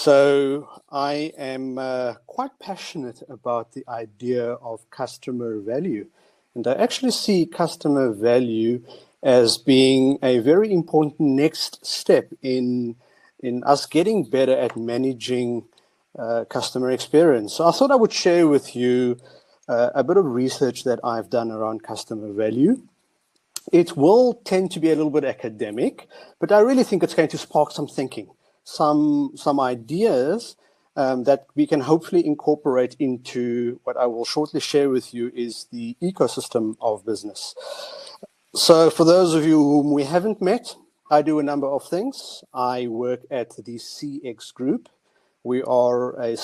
So I am quite passionate about the idea of customer value. And I actually see customer value as being a very important next step in us getting better at managing customer experience. So I thought I would share with you a bit of research that I've done around customer value. It will tend to be a little bit academic, but I really think it's going to spark some thinking, some ideas that we can hopefully incorporate into what I will shortly share with you is the ecosystem of business. So for those of you whom we haven't met, I do a number of things. I work at the CX Group. We are a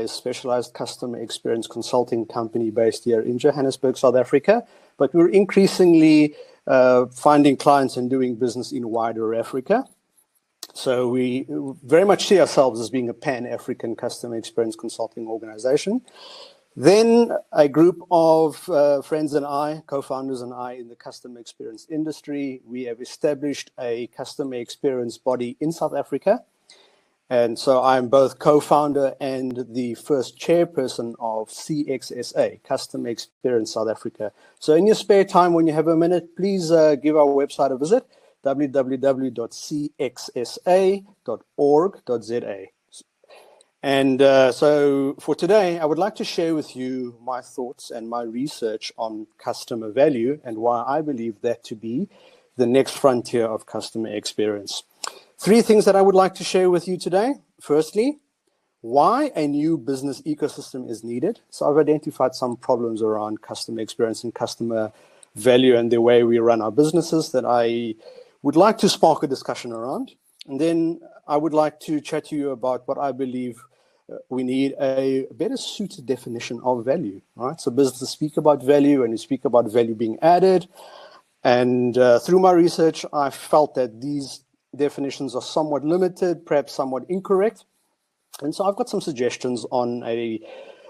specialized customer experience consulting company based here in Johannesburg, South Africa, but we're increasingly finding clients and doing business in wider Africa. So we very much see ourselves as being a pan-African customer experience consulting organization. Then a group of friends and I, co-founders and I in the customer experience industry, we have established a customer experience body in South Africa. And so I'm both co-founder and the first chairperson of CXSA, Customer Experience South Africa. So in your spare time, when you have a minute, please give our website a visit, www.cxsa.org.za. And so for today, I would like to share with you my thoughts and my research on customer value and why I believe that to be the next frontier of customer experience. 3 things that I would like to share with you today. Firstly, why a new business ecosystem is needed. So I've identified some problems around customer experience and customer value and the way we run our businesses that I would like to spark a discussion around. And then I would like to chat to you about what I believe we need a better suited definition of value, right? So businesses speak about value and you speak about value being added. And through my research, I felt that these definitions are somewhat limited, perhaps somewhat incorrect. And so I've got some suggestions on a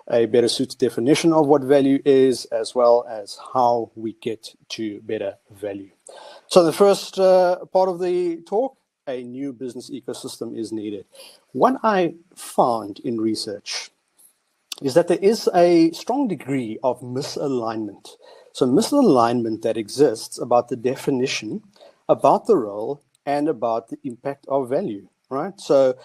better suited definition of what value is, as well as how we get to better value. So the first part of the talk, a new business ecosystem is needed. What I found in research is that there is a strong degree of misalignment. So misalignment that exists about the definition, about the role, and about the impact of value, right? So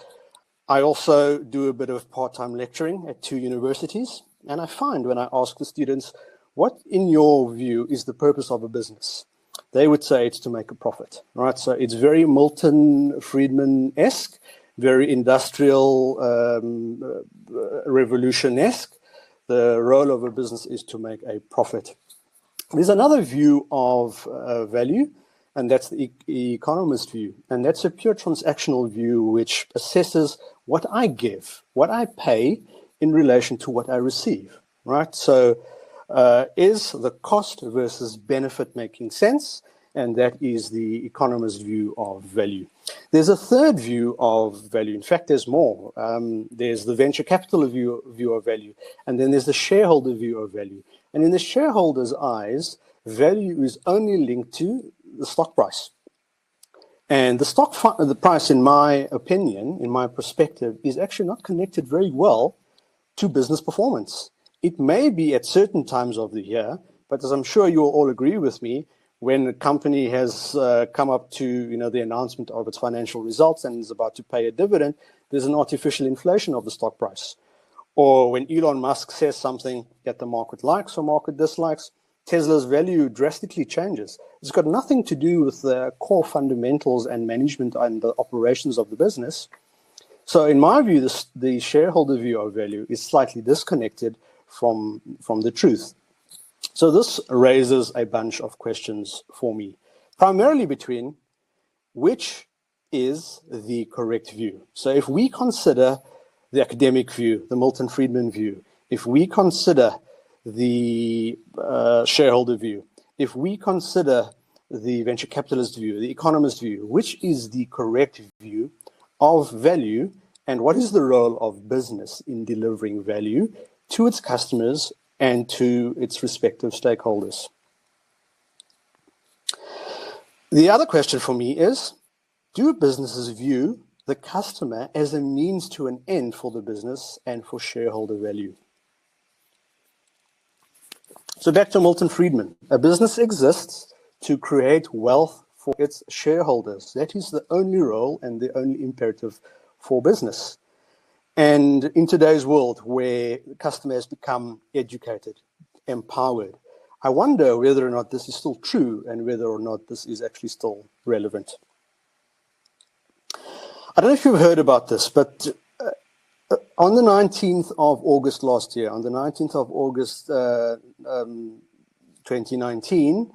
I also do a bit of part-time lecturing at 2 universities, and I find when I ask the students, what in your view is the purpose of a business? They would say it's to make a profit, right? So it's very Milton Friedman-esque, very industrial revolution-esque. The role of a business is to make a profit. There's another view of value, and that's the Economist View. And that's a pure transactional view which assesses what I give, what I pay in relation to what I receive, right? So is the cost versus benefit making sense? And that is the Economist view of value. There's a third view of value. In fact, there's more. There's the venture capital view of value. And then there's the shareholder view of value. And in the shareholder's eyes, value is only linked to the stock price. And the price, in my opinion, in my perspective, is actually not connected very well to business performance. It may be at certain times of the year, but as I'm sure you'll all agree with me, when a company has come up to the announcement of its financial results and is about to pay a dividend, there's an artificial inflation of the stock price. Or when Elon Musk says something that the market likes or market dislikes, Tesla's value drastically changes. It's got nothing to do with the core fundamentals and management and the operations of the business. So in my view, the shareholder view of value is slightly disconnected from the truth. So this raises a bunch of questions for me, primarily between which is the correct view. So if we consider the academic view, the Milton Friedman view, if we consider the shareholder view, if we consider the venture capitalist view, the economist view, which is the correct view of value and what is the role of business in delivering value to its customers and to its respective stakeholders? The other question for me is, do businesses view the customer as a means to an end for the business and for shareholder value. So back to Milton Friedman. A business exists to create wealth for its shareholders. That is the only role and the only imperative for business. And in today's world where the customer has become educated, empowered, I wonder whether or not this is still true and whether or not this is actually still relevant. I don't know if you've heard about this, but on the 19th of August last year, on the 19th of August 2019,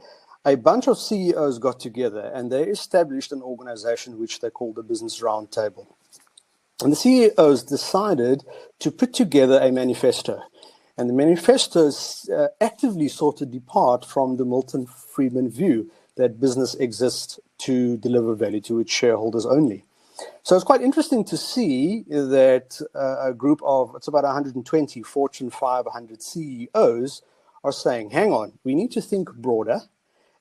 a bunch of CEOs got together and they established an organization which they called the Business Roundtable. And the CEOs decided to put together a manifesto. And the manifestos actively sought to depart from the Milton Friedman view that business exists to deliver value to its shareholders only. So it's quite interesting to see that a group of, it's about 120 Fortune 500 CEOs are saying, hang on, we need to think broader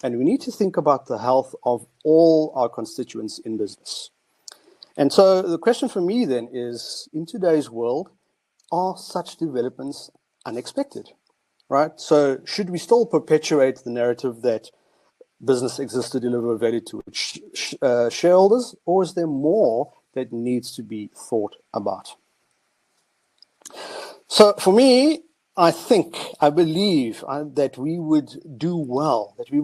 and we need to think about the health of all our constituents in business. And so the question for me then is, in today's world, are such developments unexpected, right? So should we still perpetuate the narrative that business exists to deliver value to its shareholders, or is there more that needs to be thought about? So for me, I believe that we would do well, that we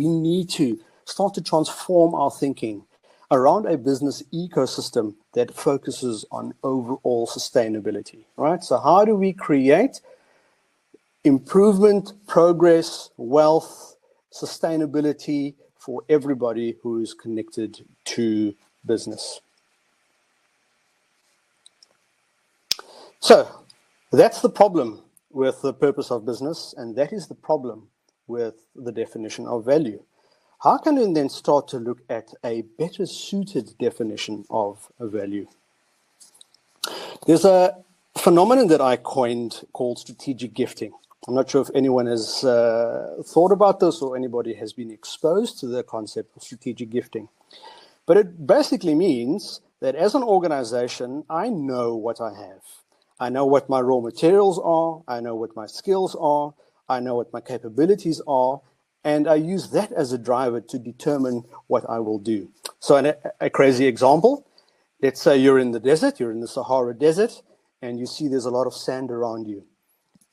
need to start to transform our thinking around a business ecosystem that focuses on overall sustainability, right? So how do we create improvement, progress, wealth, sustainability for everybody who is connected to business? So that's the problem with the purpose of business, and that is the problem with the definition of value. How can we then start to look at a better suited definition of a value? There's a phenomenon that I coined called strategic gifting. I'm not sure if anyone has thought about this or anybody has been exposed to the concept of strategic gifting. But it basically means that as an organization, I know what I have. I know what my raw materials are. I know what my skills are. I know what my capabilities are. And I use that as a driver to determine what I will do. So a crazy example, let's say you're in the desert, you're in the Sahara Desert, and you see there's a lot of sand around you.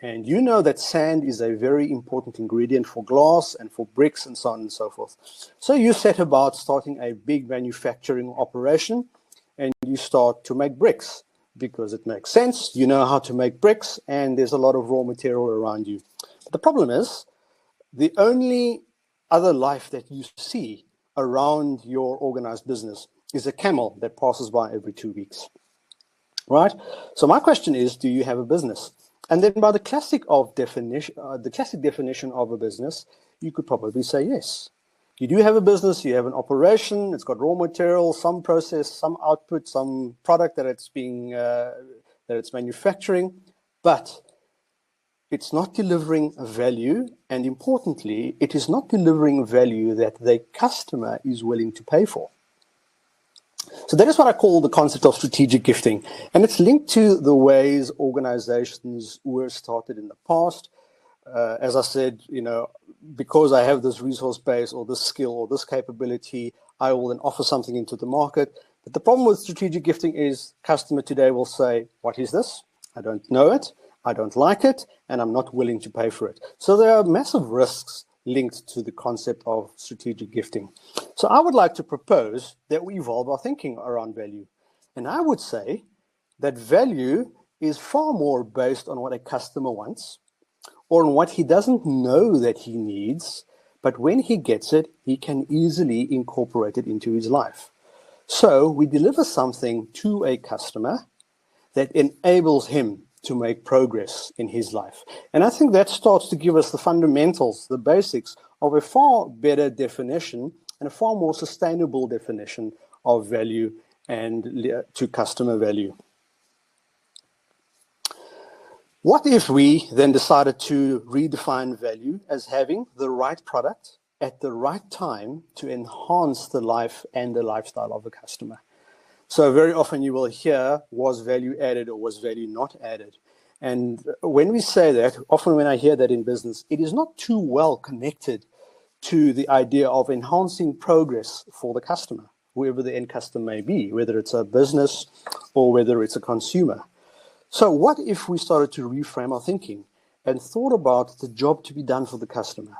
And you know that sand is a very important ingredient for glass and for bricks and so on and so forth. So you set about starting a big manufacturing operation and you start to make bricks because it makes sense. You know how to make bricks and there's a lot of raw material around you. But the problem is, the only other life that you see around your organized business is a camel that passes by every 2 weeks, right? So my question is, do you have a business? And then by the classic definition of a business, you could probably say yes. You do have a business, you have an operation, it's got raw material, some process, some output, some product that it's manufacturing, but it's not delivering value, and importantly, it is not delivering value that the customer is willing to pay for. So that is what I call the concept of strategic gifting, and it's linked to the ways organizations were started in the past. As I said, because I have this resource base or this skill or this capability, I will then offer something into the market. But the problem with strategic gifting is customer today will say, what is this? I don't know it. I don't like it, and I'm not willing to pay for it. So there are massive risks linked to the concept of strategic gifting. So I would like to propose that we evolve our thinking around value. And I would say that value is far more based on what a customer wants or on what he doesn't know that he needs, but when he gets it, he can easily incorporate it into his life. So we deliver something to a customer that enables him to make progress in his life. And I think that starts to give us the fundamentals, the basics of a far better definition and a far more sustainable definition of value and to customer value. What if we then decided to redefine value as having the right product at the right time to enhance the life and the lifestyle of a customer. So very often you will hear, was value added or was value not added? And when we say that, often when I hear that in business, it is not too well connected to the idea of enhancing progress for the customer, whoever the end customer may be, whether it's a business or whether it's a consumer. So what if we started to reframe our thinking and thought about the job to be done for the customer,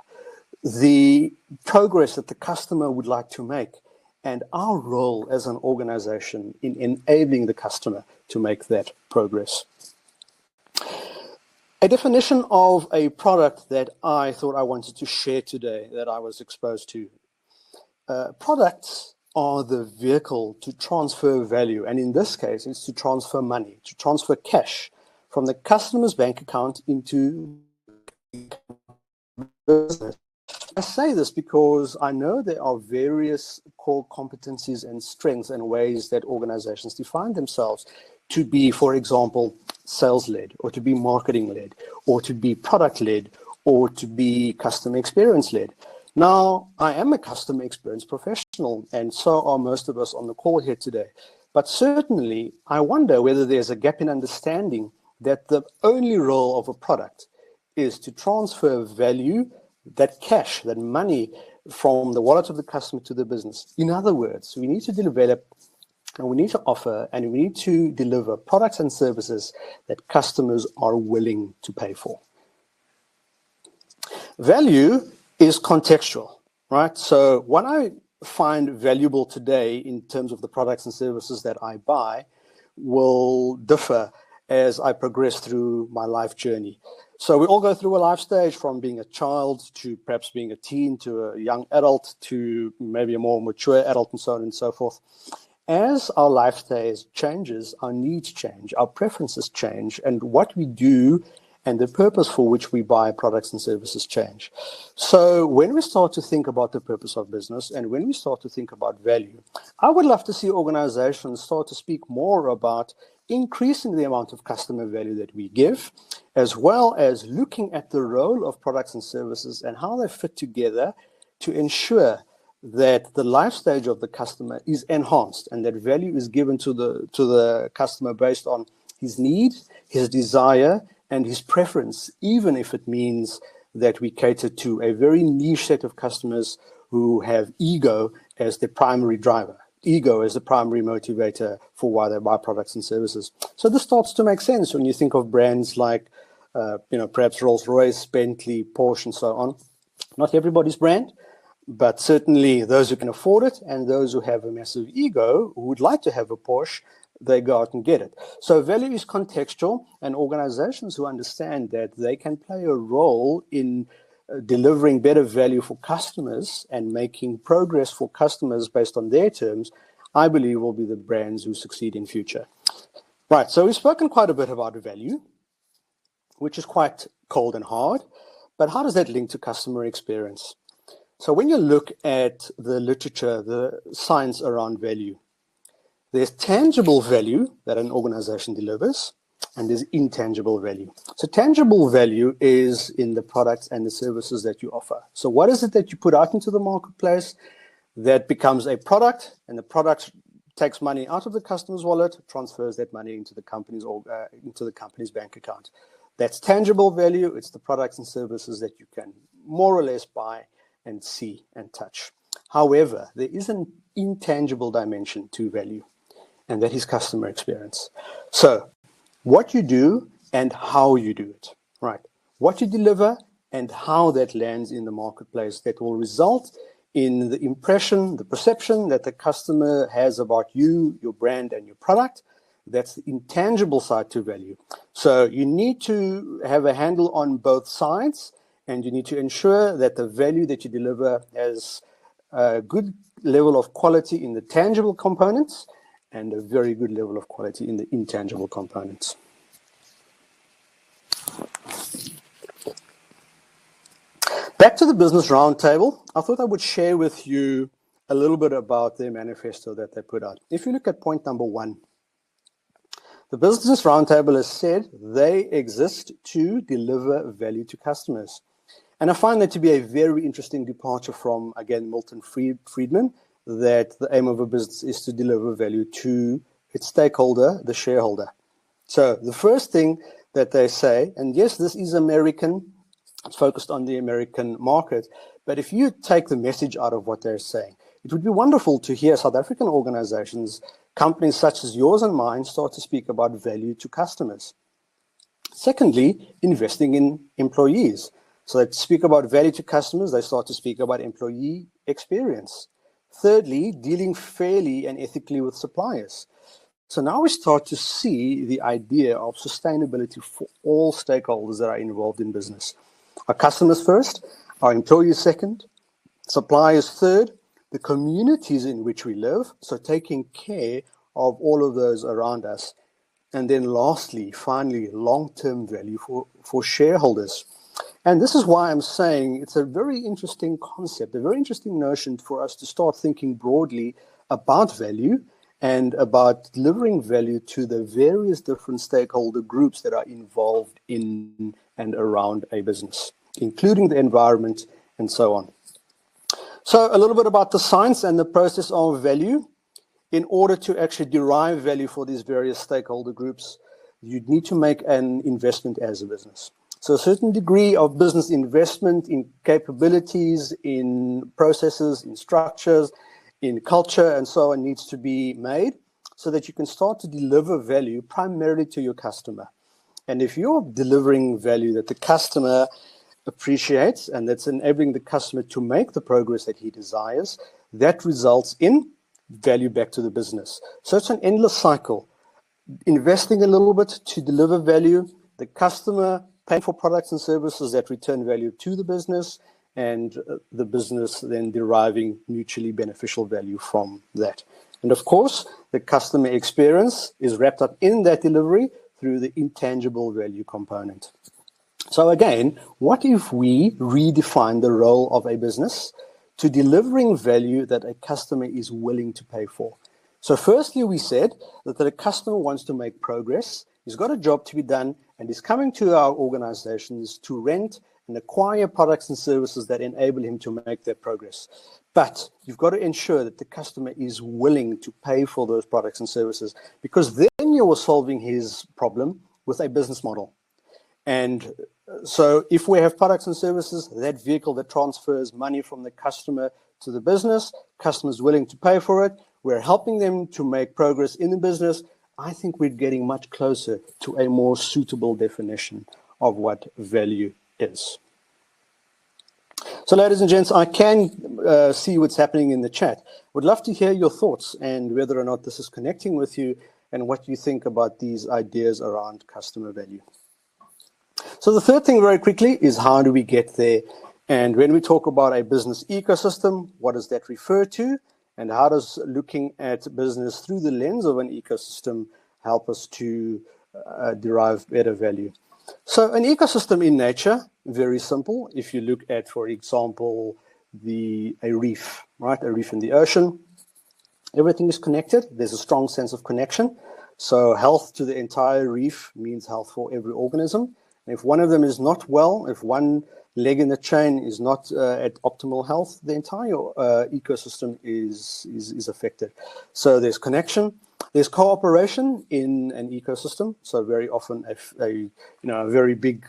the progress that the customer would like to make, and our role as an organization in enabling the customer to make that progress. A definition of a product that I thought I wanted to share today, that I was exposed to. Products are the vehicle to transfer value, and in this case, it's to transfer money, to transfer cash from the customer's bank account into business. I say this because I know there are various core competencies and strengths and ways that organizations define themselves to be, for example, sales-led, or to be marketing-led, or to be product-led, or to be customer experience-led. Now, I am a customer experience professional, and so are most of us on the call here today. But certainly, I wonder whether there's a gap in understanding that the only role of a product is to transfer value, that cash, that money from the wallet of the customer to the business. In other words, we need to develop, and we need to offer, and we need to deliver products and services that customers are willing to pay for. Value is contextual, right? So what I find valuable today in terms of the products and services that I buy will differ as I progress through my life journey. So we all go through a life stage, from being a child to perhaps being a teen to a young adult to maybe a more mature adult, and so on and so forth. As our life stage changes, our needs change, our preferences change, and what we do and the purpose for which we buy products and services change. So when we start to think about the purpose of business, and when we start to think about value, I would love to see organizations start to speak more about increasing the amount of customer value that we give, as well as looking at the role of products and services and how they fit together to ensure that the life stage of the customer is enhanced and that value is given to the customer based on his need, his desire, and his preference, even if it means that we cater to a very niche set of customers who have ego as their primary driver, ego as the primary motivator for why they buy products and services. So this starts to make sense when you think of brands like, perhaps Rolls-Royce, Bentley, Porsche, and so on. Not everybody's brand, but certainly those who can afford it and those who have a massive ego who would like to have a Porsche, they go out and get it. So value is contextual, and organizations who understand that they can play a role in delivering better value for customers and making progress for customers based on their terms, I believe will be the brands who succeed in future. Right, so we've spoken quite a bit about value, which is quite cold and hard, but how does that link to customer experience? So when you look at the literature, the science around value, there's tangible value that an organization delivers, and there's intangible value. So tangible value is in the products and the services that you offer. So what is it that you put out into the marketplace that becomes a product, and the product takes money out of the customer's wallet, transfers that money into the company's bank account. That's tangible value. It's the products and services that you can more or less buy and see and touch. However, there is an intangible dimension to value, and that is customer experience. So what you do and how you do it, right? What you deliver and how that lands in the marketplace that will result in the impression, the perception that the customer has about you, your brand, and your product. That's the intangible side to value. So you need to have a handle on both sides, and you need to ensure that the value that you deliver has a good level of quality in the tangible components and a very good level of quality in the intangible components. Back to the Business Roundtable, I thought I would share with you a little bit about their manifesto that they put out. If you look at point number 1, the Business Roundtable has said they exist to deliver value to customers. And I find that to be a very interesting departure from, again, Milton Friedman, that the aim of a business is to deliver value to its stakeholder, the shareholder. So the first thing that they say, and yes, this is American, it's focused on the American market, but if you take the message out of what they're saying, it would be wonderful to hear South African organizations, companies such as yours and mine, start to speak about value to customers. Secondly, investing in employees. So they speak about value to customers, they start to speak about employee experience. Thirdly, dealing fairly and ethically with suppliers. So now we start to see the idea of sustainability for all stakeholders that are involved in business. Our customers first, our employees second, suppliers third, the communities in which we live, so taking care of all of those around us. And then lastly, finally, long-term value for shareholders. And this is why I'm saying it's a very interesting concept, a very interesting notion for us to start thinking broadly about value and about delivering value to the various different stakeholder groups that are involved in and around a business, including the environment and so on. So a little bit about the science and the process of value. In order to actually derive value for these various stakeholder groups, you need to make an investment as a business. So a certain degree of business investment in capabilities, in processes, in structures, in culture, and so on needs to be made so that you can start to deliver value primarily to your customer. And if you're delivering value that the customer appreciates and that's enabling the customer to make the progress that he desires, that results in value back to the business. So it's an endless cycle. Investing a little bit to deliver value, the customer paying for products and services that return value to the business, and the business then deriving mutually beneficial value from that. And of course, the customer experience is wrapped up in that delivery through the intangible value component. So again, what if we redefine the role of a business to delivering value that a customer is willing to pay for? So firstly, we said that the customer wants to make progress, he's got a job to be done, and is coming to our organizations to rent and acquire products and services that enable him to make that progress. But you've got to ensure that the customer is willing to pay for those products and services, because then you're solving his problem with a business model. And so if we have products and services, that vehicle that transfers money from the customer to the business, customers willing to pay for it, we're helping them to make progress in the business, I think we're getting much closer to a more suitable definition of what value is. So ladies and gents, I can see what's happening in the chat. Would love to hear your thoughts and whether or not this is connecting with you and what you think about these ideas around customer value. So the third thing very quickly is, how do we get there? And when we talk about a business ecosystem, what does that refer to? And how does looking at business through the lens of an ecosystem help us to derive better value? So an ecosystem in nature, very simple. If you look at, for example, a reef, right? A reef in the ocean, everything is connected. There's a strong sense of connection. So health to the entire reef means health for every organism. And if one of them is not well, if one leg in the chain is not at optimal health, the entire ecosystem is affected. So there's connection. There's cooperation in an ecosystem. So very often a very big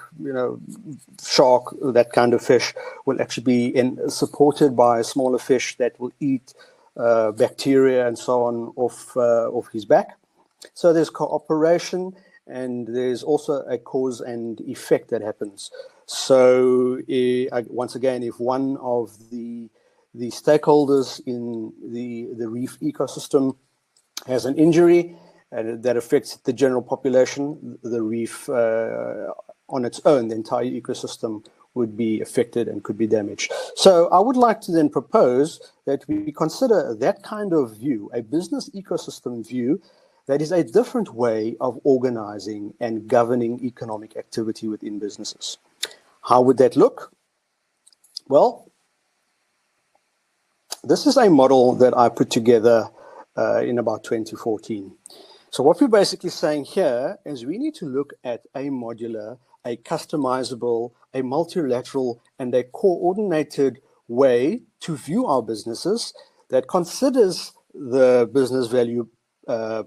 shark, that kind of fish, will actually be supported by a smaller fish that will eat bacteria and so on off his back. So there's cooperation, and there's also a cause and effect that happens. So once again, if one of the stakeholders in the reef ecosystem has an injury that affects the general population, the reef on its own, the entire ecosystem would be affected and could be damaged. So I would like to then propose that we consider that kind of view, a business ecosystem view, that is a different way of organizing and governing economic activity within businesses. How would that look? Well, this is a model that I put together in about 2014. So what we're basically saying here is we need to look at a modular a customizable, a multilateral, and a coordinated way to view our businesses that considers the business value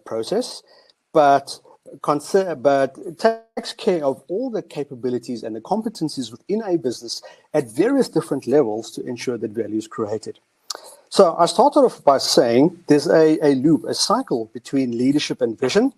process, but takes care of all the capabilities and the competencies within a business at various different levels to ensure that value is created. So I started off by saying there's a loop, a cycle between leadership and vision,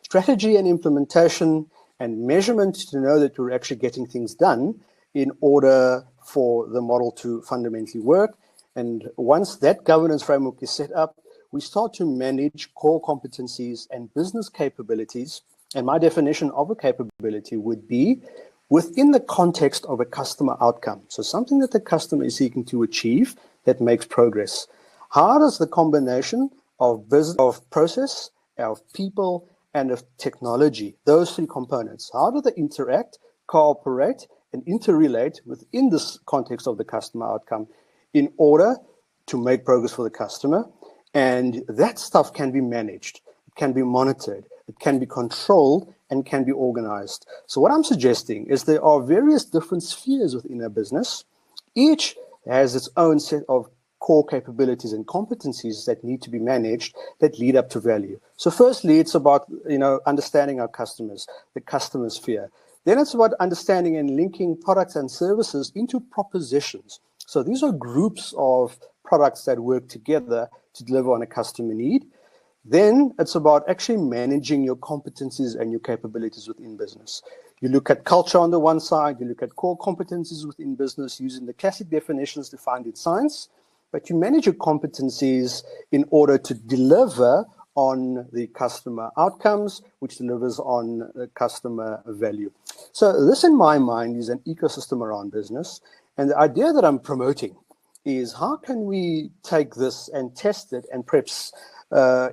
strategy and implementation, and measurement to know that we're actually getting things done in order for the model to fundamentally work. And once that governance framework is set up, we start to manage core competencies and business capabilities. And my definition of a capability would be within the context of a customer outcome. So something that the customer is seeking to achieve that makes progress. How does the combination of process, of people, and of technology, those three components, how do they interact, cooperate, and interrelate within this context of the customer outcome in order to make progress for the customer? And that stuff can be managed, it can be monitored, it can be controlled, and can be organized. So what I'm suggesting is there are various different spheres within a business. Each has its own set of core capabilities and competencies that need to be managed that lead up to value. So firstly, it's about understanding our customers, the customer sphere. Then it's about understanding and linking products and services into propositions. So these are groups of products that work together to deliver on a customer need. Then it's about actually managing your competencies and your capabilities within business. You look at culture on the one side, you look at core competencies within business using the classic definitions defined in science, but you manage your competencies in order to deliver on the customer outcomes, which delivers on the customer value. So this, in my mind, is an ecosystem around business. And the idea that I'm promoting is how can we take this and test it and perhaps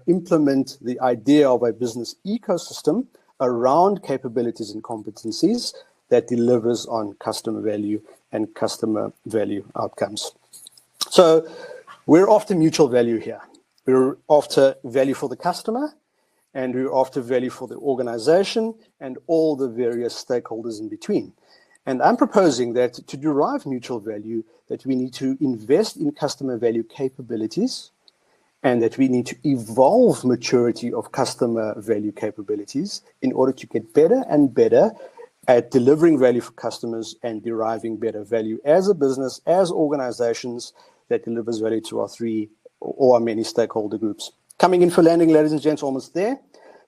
implement the idea of a business ecosystem around capabilities and competencies that delivers on customer value and customer value outcomes. So we're after mutual value here. We're after value for the customer, and we're after value for the organization and all the various stakeholders in between. And I'm proposing that to derive mutual value, that we need to invest in customer value capabilities, and that we need to evolve maturity of customer value capabilities in order to get better and better at delivering value for customers and deriving better value as a business, as organizations that delivers value to our three or our many stakeholder groups. Coming in for landing, ladies and gents, almost there.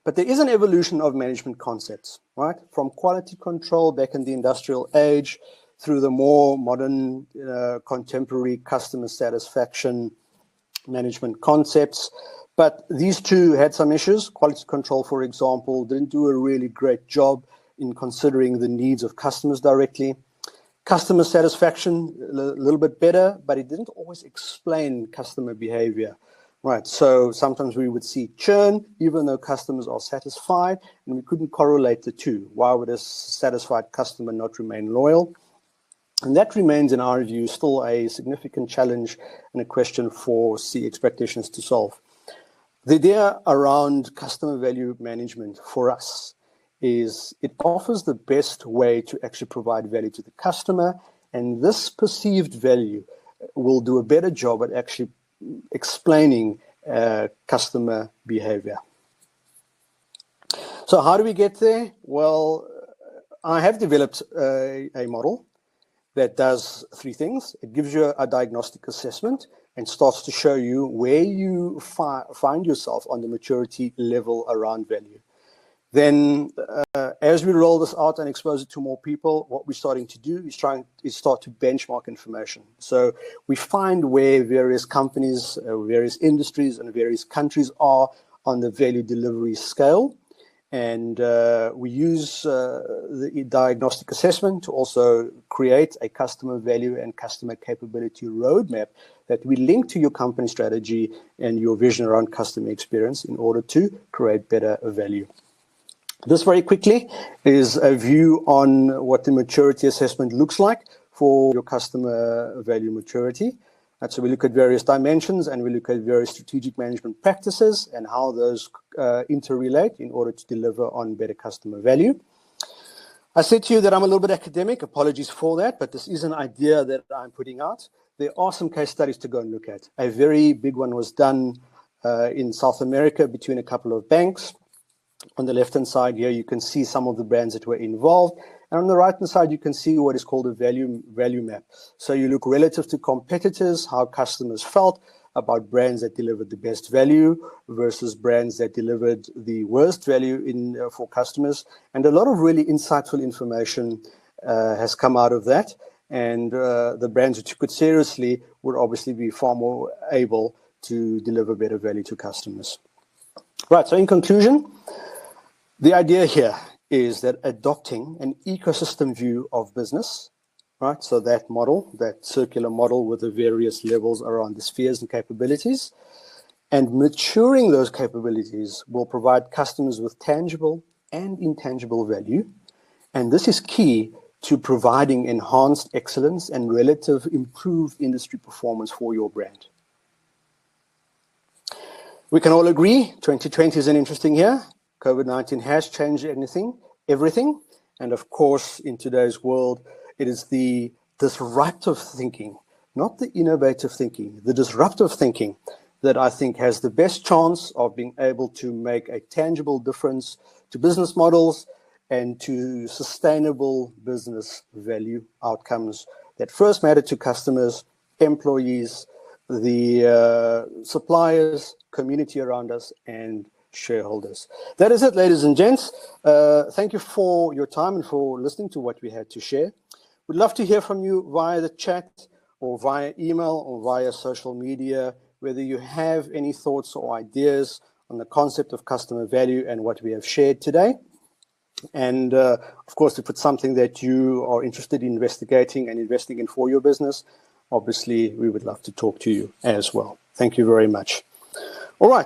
But there is an evolution of management concepts, right? From quality control back in the industrial age through the more modern, contemporary customer satisfaction management concepts. But these two had some issues. Quality control, for example, didn't do a really great job in considering the needs of customers directly. Customer satisfaction, a little bit better, but it didn't always explain customer behavior. Right, so sometimes we would see churn, even though customers are satisfied, and we couldn't correlate the two. Why would a satisfied customer not remain loyal? And that remains, in our view, still a significant challenge and a question for CX practitioners to solve. The idea around customer value management for us is it offers the best way to actually provide value to the customer, and this perceived value will do a better job at actually explaining customer behavior. So how do we get there? Well, I have developed a model that does three things. It gives you a diagnostic assessment and starts to show you where you find yourself on the maturity level around value. Then as we roll this out and expose it to more people, what we're starting to do is start to benchmark information. So we find where various companies, various industries, and various countries are on the value delivery scale. And we use the diagnostic assessment to also create a customer value and customer capability roadmap that we link to your company strategy and your vision around customer experience in order to create better value. This very quickly is a view on what the maturity assessment looks like for your customer value maturity. And so we look at various dimensions and we look at various strategic management practices and how those interrelate in order to deliver on better customer value. I said to you that I'm a little bit academic. Apologies for that, but this is an idea that I'm putting out. There are some case studies to go and look at. A very big one was done in South America between a couple of banks. On the left-hand side here, you can see some of the brands that were involved. And on the right-hand side, you can see what is called a value map. So you look relative to competitors, how customers felt about brands that delivered the best value versus brands that delivered the worst value for customers. And a lot of really insightful information has come out of that. And the brands that you could seriously would obviously be far more able to deliver better value to customers. Right, so in conclusion, the idea here is that adopting an ecosystem view of business, right? So that model, that circular model with the various levels around the spheres and capabilities, and maturing those capabilities will provide customers with tangible and intangible value. And this is key to providing enhanced excellence and relative improved industry performance for your brand. We can all agree 2020 is an interesting year. COVID-19 has changed everything. And of course, in today's world, it is the disruptive thinking, not the innovative thinking, the disruptive thinking that I think has the best chance of being able to make a tangible difference to business models and to sustainable business value outcomes that first matter to customers, employees, the suppliers, community around us, and shareholders. That is it, ladies and gents. Thank you for your time and for listening to what we had to share. We'd love to hear from you via the chat or via email or via social media, whether you have any thoughts or ideas on the concept of customer value and what we have shared today. And of course, if it's something that you are interested in investigating and investing in for your business, obviously we would love to talk to you as well. Thank you very much. All right.